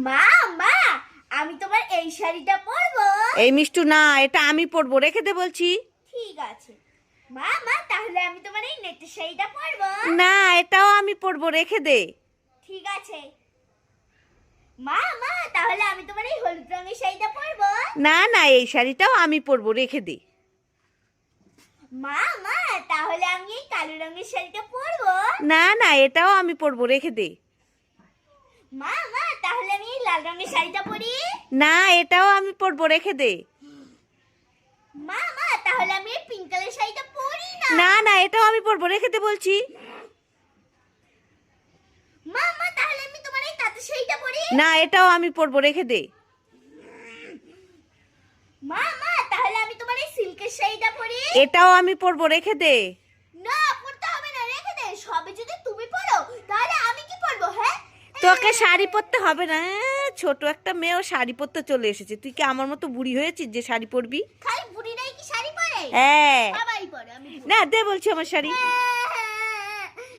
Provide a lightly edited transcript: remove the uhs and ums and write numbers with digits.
মা মা আমি তোমার এই শাড়িটা পরবো। এই মিষ্টু না, এটা আমি পরবো, রেখে দে বলছি। ঠিক আছে মা মা তাহলে আমি তোমার এই নেটের শাড়িটা পরবো। না, এটাও আমি পরবো, রেখে দে। ঠিক আছে মা মা তাহলে আমি তোমার এই হলুদ রঙের শাড়িটা পরবো। না না, এই শাড়িটাও আমি পরবো, রেখে দে। মা মা তাহলে আমি এই কালো রঙের শাড়িটা পরবো। না না, এটাও আমি পরবো, রেখে দে। মা মা তাহলে আমি এই লাল রঙের শাড়িটা পরি। না, এটাও আমি পরবো, রেখে দে। মা মা তাহলে আমি এই পিঙ্ক কালার শাড়িটা পরি না। না না, এটাও আমি পরবো, রেখে দে বলছি। মা মা তাহলে আমি তোমার এই তাঁতের শাড়িটা পরি। না, এটাও আমি পরবো, রেখে দে। মা মা তাহলে আমি তোমার এই সিল্কের শাড়িটা পরি। এটাও আমি পরবো, রেখে দে। না পরতে হবে না, রেখে দে। সবে যদি তুমি পরো তাহলে আমি কি পরবো? হ্যাঁ তোকে শাড়ি পরতে হবে না। ছোট একটা মেয়েও শাড়ি পরতে চলে এসেছে। তুই কি আমার মতো বুড়ি হয়েছিস যে শাড়ি পরবি? খালি বুড়িরাই কি শাড়ি পরে? হ্যাঁ। সবাই পরে। আমি না, দে বলছি আমার শাড়ি।